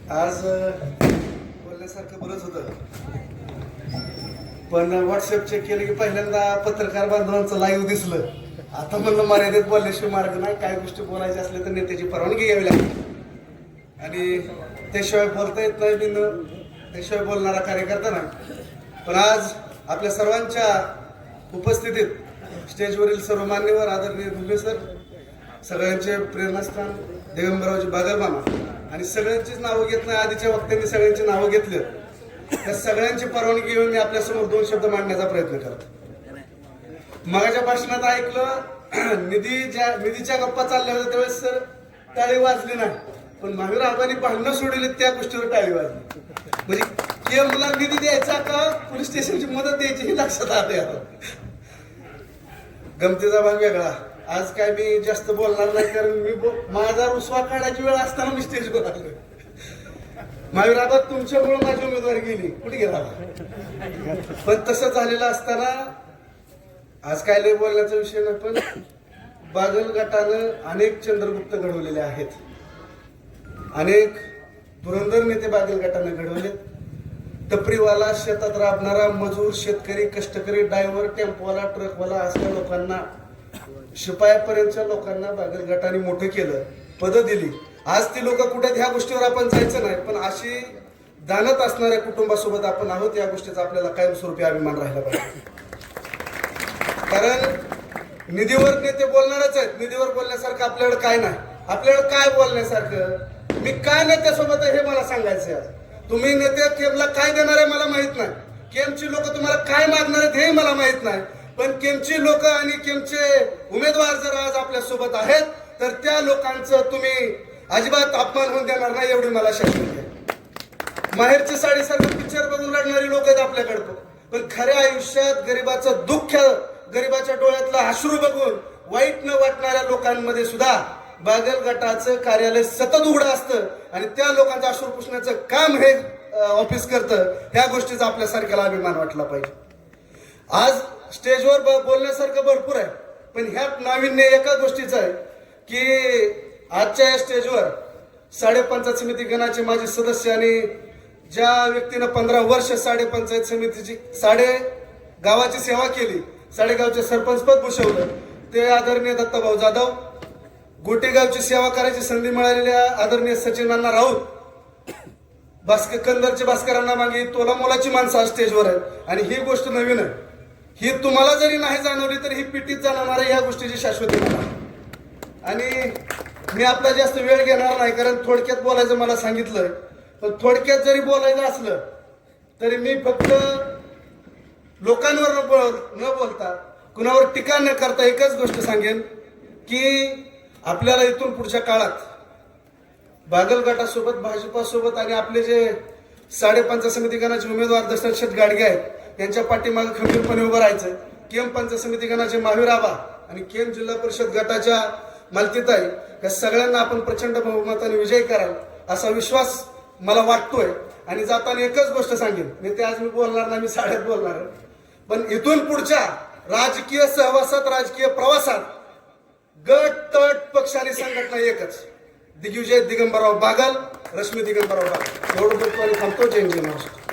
आज बोलण्यासारखं बरंच होतं, पण व्हॉट्सअप चेक केलं की पहिल्यांदा पत्रकार बांधवांचं लाईव्ह दिसलं. आता म्हणलं मर्यादित बोलल्याशिवाय मार्ग नाही, काय गोष्टी बोलायच्या असल्या तर नेत्याची परवानगी घ्यावी लागते आणि त्याशिवाय बोलता येत नाही. बिन त्याशिवाय बोलणारा कार्यकर्ता नाही. पण आज आपल्या सर्वांच्या उपस्थितीत स्टेजवरील सर्व मान्यवर आदरणीय भुगे सर, सगळ्यांचे प्रेरणास्थान दिगंबररावजी बागल मामा आणि सगळ्यांचीच नावं घेत नाही, आधीच्या वक्त्यांनी सगळ्यांची नावं घेतली. त्या सगळ्यांची परवानगी घेऊन मी आपल्यासमोर दोन शब्द मांडण्याचा प्रयत्न करतो. मगाच्या भाषणात ऐकलं निधीच्या गप्पा चालल्या होत्या त्यावेळेस सर टाळी वाजली नाही, पण महावीर आबांनी भांडणं सोडली त्या गोष्टीवर टाळी वाजली. म्हणजे केमला निधी द्यायचा का पोलीस स्टेशनची मदत द्यायची हे लक्षात आलं. गमतीचा भाग वेगळा. आज काय मी जास्त बोलणार नाही, कारण मी माझा रुसवा काढायची वेळ असताना मी स्टेजवर आलो. महावीर आबा तुमच्यामुळे माझी उमेदवारी गेली, कुठे गेला. पण तसं झालेलं असताना आज काय लय बोलण्याचा विषय नाही, पण बागल गटानं अनेक चंद्रगुप्त घडवलेले आहेत, अनेक धुरंधर नेते बागल गटानं घडवलेत. टपरीवाला, शेतात राबणारा मजूर, शेतकरी, कष्टकरी, ड्रायव्हर, टेम्पोवाला, ट्रकवाला असल्या लोकांना, शिपायापर्यंतच्या लोकांना बागल गटाने मोठं केलं, पदं दिली. आज ती लोक कुठे ह्या गोष्टीवर आपण जायचं नाही, पण अशी दानत असणाऱ्या कुटुंबासोबत आपण आहोत या गोष्टीचा आपल्याला कायमस्वरूपी अभिमान राहिला पाहिजे. कारण निधीवर नेते बोलणारच आहेत, निधीवर बोलण्यासारखं आपल्याकडे काय नाही. आपल्याकडे काय बोलण्यासारखं, मी काय नेत्यासोबत आहे हे मला सांगायचं आहे. तुम्ही नेते केमला काय देणार आहे मला माहित नाही, केमची लोक तुम्हाला काय मागणार आहेत हे मला माहित नाही, पण केमची लोक आणि केमचे उमेदवार जर आज आपल्या सोबत आहेत तर त्या लोकांचं तुम्ही अजिबात अपमान होऊन देणार नाही एवढी मला शाश्वती आहे. माहेरची साडीसारखं पिक्चर बघून रडणारी लोक आहेत आपल्याकडे, पण खऱ्या आयुष्यात गरिबाचं दुःख, गरिबाच्या डोळ्यातलं अश्रू बघून वाईट न वाटणाऱ्या लोकांमध्ये सुद्धा बागल गटाचं कार्यालय सतत उघडं असतं आणि त्या लोकांचं अश्रू पुसण्याचं काम हे ऑफिस करतं. ह्या गोष्टीचा आपल्यासारख्याला अभिमान वाटला पाहिजे. आज स्टेजवर बोलण्यासारखं भरपूर आहे, पण ह्यात नाविन्य एका गोष्टीचं आहे की आजच्या या स्टेजवर साडेपंचायत समिती गणाचे माजी सदस्य आणि ज्या व्यक्तीनं 15 वर्ष साडेपंचायत समितीची गावाची सेवा केली, साडेगावचे सरपंचपद भूषवलं, ते आदरणीय दत्ताभाऊ जाधव, गोटेगावची सेवा करायची संधी मिळालेल्या आदरणीय सचिनांना राऊत, कंदरचे भास्करांना मागे तोला मोलाची माणसं आज स्टेजवर आहेत. आणि ही गोष्ट नवीन आहे, ही तुम्हाला जरी नाही जाणवली तर ही पिटीत जाणवणार आहे, ह्या गोष्टीची शाश्वती नाही. आणि मी आपला जास्त वेळ घेणार नाही, कारण थोडक्यात बोलायचं मला सांगितलंय. पण थोडक्यात जरी बोलायचं असलं तरी मी फक्त लोकांवर न बोलता, कुणावर टीका न करता एकच गोष्ट सांगेन की आपल्याला इथून पुढच्या काळात बागल गटासोबत, भाजपासोबत आणि आपले जे साडेपंचायत समिती गणाचे उमेदवार दशरथ शेठ गाडगे आहेत त्यांच्या पाठीमागे खंबीरपणे उभं राहायचं. केम पंचायत समिती गणाचे महावीर आबा आणि केम जिल्हा परिषद गटाच्या मालतीताई या सगळ्यांना आपण प्रचंड बहुमताने विजयी कराल असा विश्वास मला वाटतोय. आणि जाताना एकच गोष्ट सांगेन, मी आज मी बोलणार नाही, मी साड्यात बोलणार, पण इथून पुढच्या राजकीय सहवासात, राजकीय प्रवासात गट, तट, पक्ष आणि संघटना एकच, दिग्विजय दिगंबरराव बागल, रश्मी दिगंबरराव बागल. एवढं बोलतो आणि थांबतो. जय हिंद, जय महाराष्ट्र.